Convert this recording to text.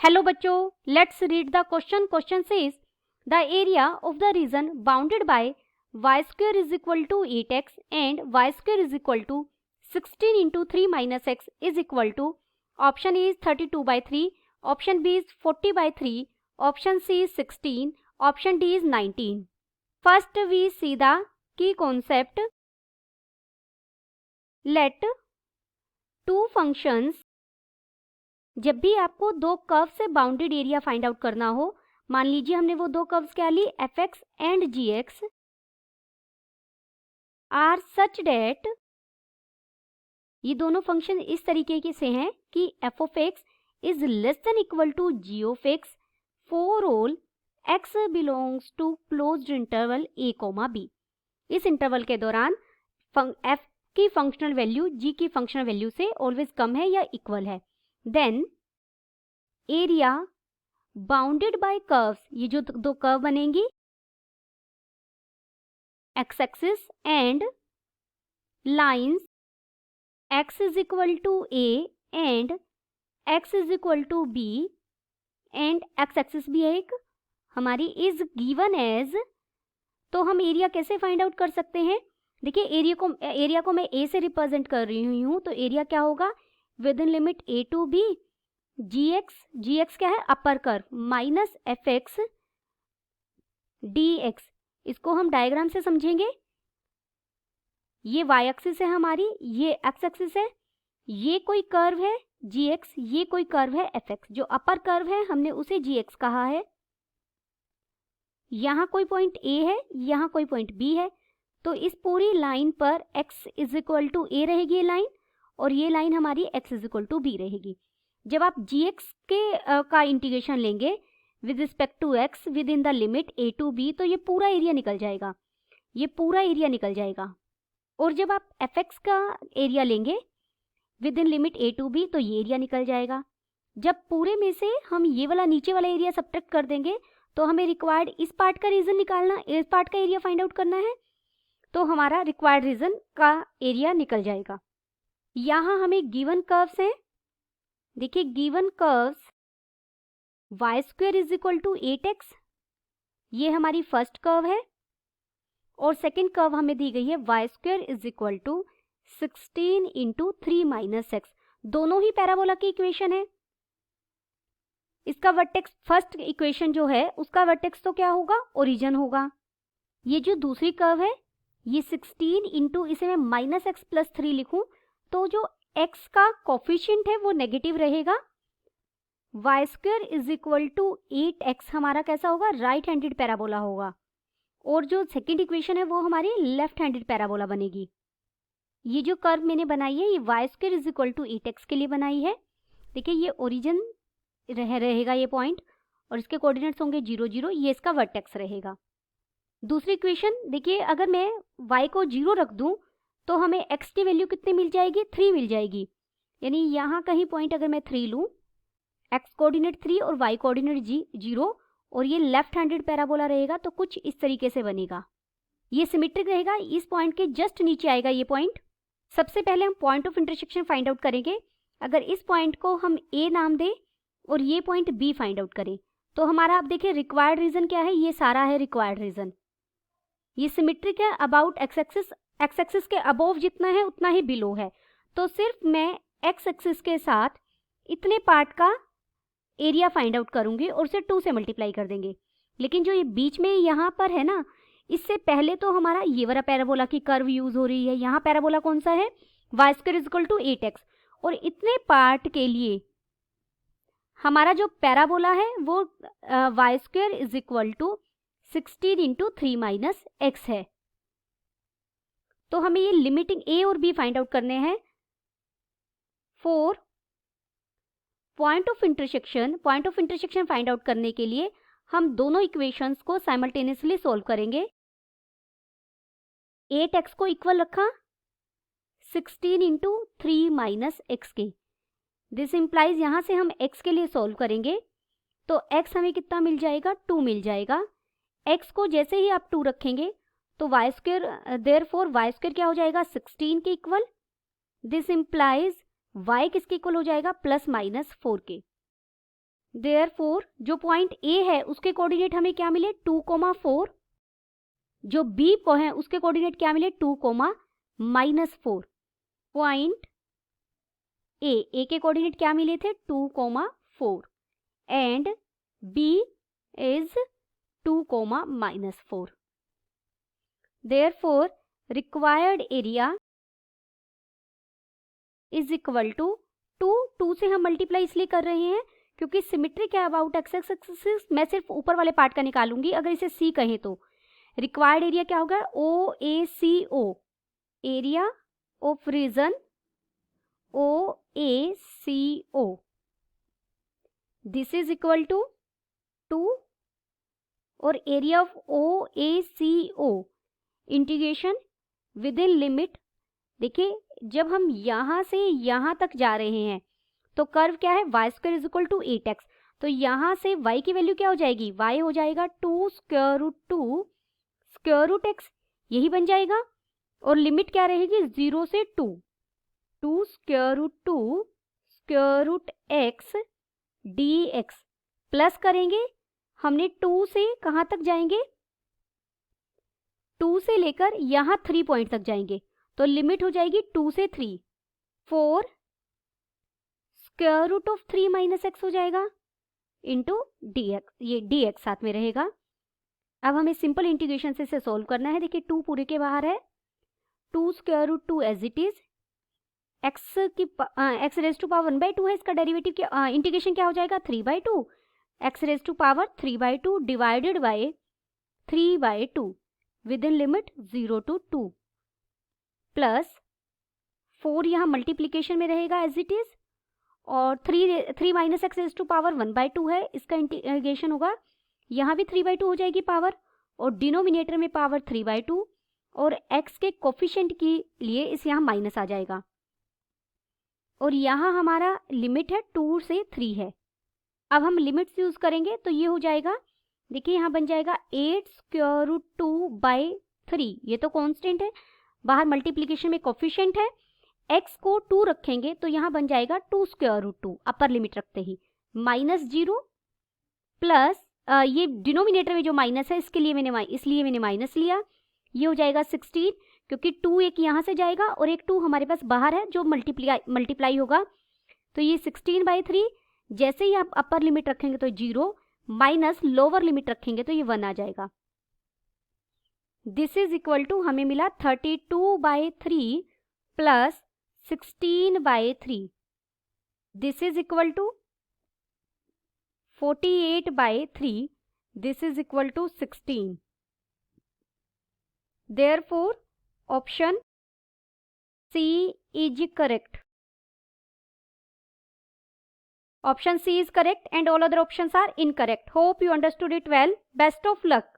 Hello बच्चों, let's read the question. Question says the area of the reason bounded by y square is equal to 8x and y square is equal to 16 into 3 minus x is equal to option A is 32 by 3, option B is 40 by 3, option C is 16, option D is 19. First we see the key concept. Let two functions, जब भी आपको दो curve से bounded area find out करना हो, मान लीजिए हमने वो दो कर्व्स क्या ली, fx and gx are such that, ये दोनों फंक्शन इस तरीके से हैं कि f of x is less than equal to g of x for all x belongs to closed interval a, b. इस इंटरवल के दौरान f की फंक्शनल वैल्यू g की फंक्शनल वैल्यू से ऑलवेज कम है या इक्वल है. Then area bounded by curves, ये जो दो कर्व बनेंगी x axis and lines x is equal to a and x is equal to b and x axis भी एक हमारी इज गिवन एज. तो हम एरिया कैसे फाइंड आउट कर सकते हैं? देखिए एरिया को मैं a से रिप्रेजेंट कर रही हूँ, तो एरिया क्या होगा, within limit a to b gx क्या है, upper curve minus fx dx. इसको हम डायग्राम से समझेंगे. ये y एक्सिस है हमारी, ये x एक्सिस है, ये कोई कर्व है gx, ये कोई कर्व है fx. जो अपर कर्व है हमने उसे gx कहा है. यहाँ कोई पॉइंट a है, यहाँ कोई पॉइंट b है, तो इस पूरी लाइन पर x is equal to a रहेगी ये लाइन, और ये लाइन हमारी x is equal to b रहेगी. जब आप gx के का इंटीग्रेशन लेंगे with respect to x within the limit a to b, तो ये पूरा एरिया निकल जाएगा, ये पूरा एरिया निकल जाएगा. और जब आप fx का एरिया लेंगे within limit a to b, तो ये एरिया निकल जाएगा. जब पूरे में से हम ये वाला नीचे वाला एरिया सब्ट्रैक्ट कर देंगे, तो हमें रिक्वायर्ड इस पार्ट का रीजन निकालना, इस पार्ट का एरिया फाइंड आउट करना है, तो हमारा रिक्वायर्ड रीजन का एरिया निकल जाएगा. यहाँ हमें गिवन कर्व्स हैं. देखिए given curves y square is equal to 8x, ये हमारी फर्स्ट कर्व है, और सेकेंड कर्व हमें दी गई है y square is equal to 16 into 3 minus x. दोनों ही पैराबोला की इक्वेशन है. इसका वर्टेक्स, फर्स्ट इक्वेशन जो है उसका वर्टेक्स तो क्या होगा, ओरिजिन होगा. ये जो दूसरी कर्व है ये 16 इंटू, इसे मैं माइनस एक्स प्लस 3 लिखूं, तो जो x का कोफिशिएंट है वो नेगेटिव रहेगा. y square is equal to 8x हमारा कैसा होगा, राइट हैंडेड पैराबोला होगा, और जो सेकंड इक्वेशन है वो हमारी लेफ्ट हैंडेड पैराबोला बनेगी. ये जो कर्व मैंने बनाई है ये y square is equal to 8x के लिए बनाई है. देखिए ये ओरिजिन रहेगा ये पॉइंट, और इसके कोऑर्डिनेट्स होंगे 0 0, ये इसका वर्टेक्स रहेगा. दूसरी इक्वेशन देखिए, अगर मैं y को 0 रख दूं तो हमें x की वैल्यू कितनी मिल जाएगी, 3 मिल जाएगी. यानी यहाँ कहीं पॉइंट अगर मैं 3 लूँ, x कोऑर्डिनेट 3 और y कोऑर्डिनेट 0, और ये लेफ्ट हैंडेड पैराबोला रहेगा, तो कुछ इस तरीके से बनेगा. ये सिमेट्रिक रहेगा, इस पॉइंट के जस्ट नीचे आएगा ये पॉइंट. सबसे पहले हम point of intersection find out करेंगे. अगर इस पॉइंट को हम a नाम दें और ये पॉइंट b फाइंड आउट करें, तो हमारा आप देखिए रिक्वायर्ड रीजन क्या है, ये सारा है रिक्वायर्ड रीजन. ये सिमेट्रिक है अबाउट x एक्सिस के अबोव जितना है उतना ही बिलो है, तो सिर्फ मैं x एक्सिस के साथ इतने पार्ट का एरिया फाइंड आउट करूंगी और उसे 2 से मल्टीप्लाई कर देंगे. लेकिन जो ये बीच में यहाँ पर है ना, इससे पहले तो हमारा ये वाला पैराबोला की कर्व यूज हो रही है. यहाँ पैराबोला कौन सा है, y square is equal to 8x, और इतने पार्ट के लिए हमारा जो पैराबोला है वो y square is equal to 16 into 3 minus x है. तो हमें ये लिमिटिंग a और b फाइंड आउट करने हैं. For point of intersection find out करने के लिए हम दोनों इक्वेशंस को साइमल्टेनियसली सॉल्व करेंगे. 8x को इक्वल रखा 16 इंटू 3 माइनस एक्स के. दिस इंप्लाइज यहाँ से हम x के लिए सॉल्व करेंगे, तो x हमें कितना मिल जाएगा, 2 मिल जाएगा. x को जैसे ही आप 2 रखेंगे तो y square, therefore y square क्या हो जाएगा, 16 के इक्वल. दिस इंप्लाइज y किसके इक्वल हो जाएगा, प्लस माइनस 4 के. देयरफॉर जो पॉइंट ए है उसके कोऑर्डिनेट हमें क्या मिले 2,4, जो बी को है उसके कोऑर्डिनेट क्या मिले 2,-4। पॉइंट ए के कोऑर्डिनेट क्या मिले थे 2,4 and B is 2,-4। Therefore required area is equal to 2 से हम मल्टीप्लाई इसलिए कर रहे हैं क्योंकि सिमेट्रिक है अबाउट एक्स एक्सिस, मैं सिर्फ ऊपर वाले पार्ट का निकालूंगी। अगर इसे सी कहें तो रिक्वायर्ड एरिया क्या होगा OACO, area of region OACO, this is equal to 2 और area of OACO integration within limit. देखिए जब हम यहां से यहां तक जा रहे हैं तो कर्व क्या है y² is equal to 8x, तो यहां से y की वैल्यू क्या हो जाएगी, y हो जाएगा 2 square root 2 square root x, यही बन जाएगा। और लिमिट क्या रहेगी 0 से 2 square root 2 square root x dx plus करेंगे, हमने 2 से कहां तक जाएंगे 2 से लेकर यहां 3 पॉइंट तक जाएंगे, तो लिमिट हो जाएगी 2 से 3 4 square root of 3 minus x हो जाएगा इंटू dx, ये dx साथ में रहेगा। अब हमें सिंपल इंटीग्रेशन से इसे सोल्व करना है। देखिए 2 पूरे के बाहर है, 2 square root 2 as it is, x raise to power 1/2 है, इसका डेरिवेटिव क्या इंटीग्रेशन क्या हो जाएगा 3/2 x raise to power 3/2 divided by 3/2 within limit 0 to 2 plus 4 यहाँ मल्टीप्लीकेशन में रहेगा एज इट इज, और 3 minus x raise to power 1/2 है, इसका इंटीग्रेशन होगा, यहाँ भी 3/2 हो जाएगी पावर, और डिनोमिनेटर में पावर 3/2 और x के कोफिशिएंट के लिए इस यहाँ माइनस आ जाएगा, और यहाँ हमारा लिमिट है 2 से 3 है। अब हम लिमिट्स यूज करेंगे तो ये हो जाएगा, देखिए यहाँ बन जाएगा 8 स्क्वायर रूट 2/3, ये तो कांस्टेंट है, बाहर मल्टीप्लीकेशन में कोफिशिएंट है, x को 2 रखेंगे तो यहाँ बन जाएगा 2 स्क्वायर रूट 2 अपर लिमिट रखते ही -0 प्लस ये डिनोमिनेटर में जो माइनस है इसलिए मैंने माइनस लिया, ये हो जाएगा 16 क्योंकि 2 एक यहाँ से जाएगा और एक 2 हमारे पास बाहर है जो मल्टीप्लाई होगा, तो ये 16/3, जैसे ही आप अपर लिमिट रखेंगे तो 0 माइनस लोअर लिमिट रखेंगे तो ये 1 आ जाएगा। दिस इज इक्वल टू हमें मिला 32/3 plus 16/3, this is equal to 48/3, this is equal to 16। Therefore, option C is correct. Option C is correct and all other options are incorrect. Hope you understood it well. Best of luck.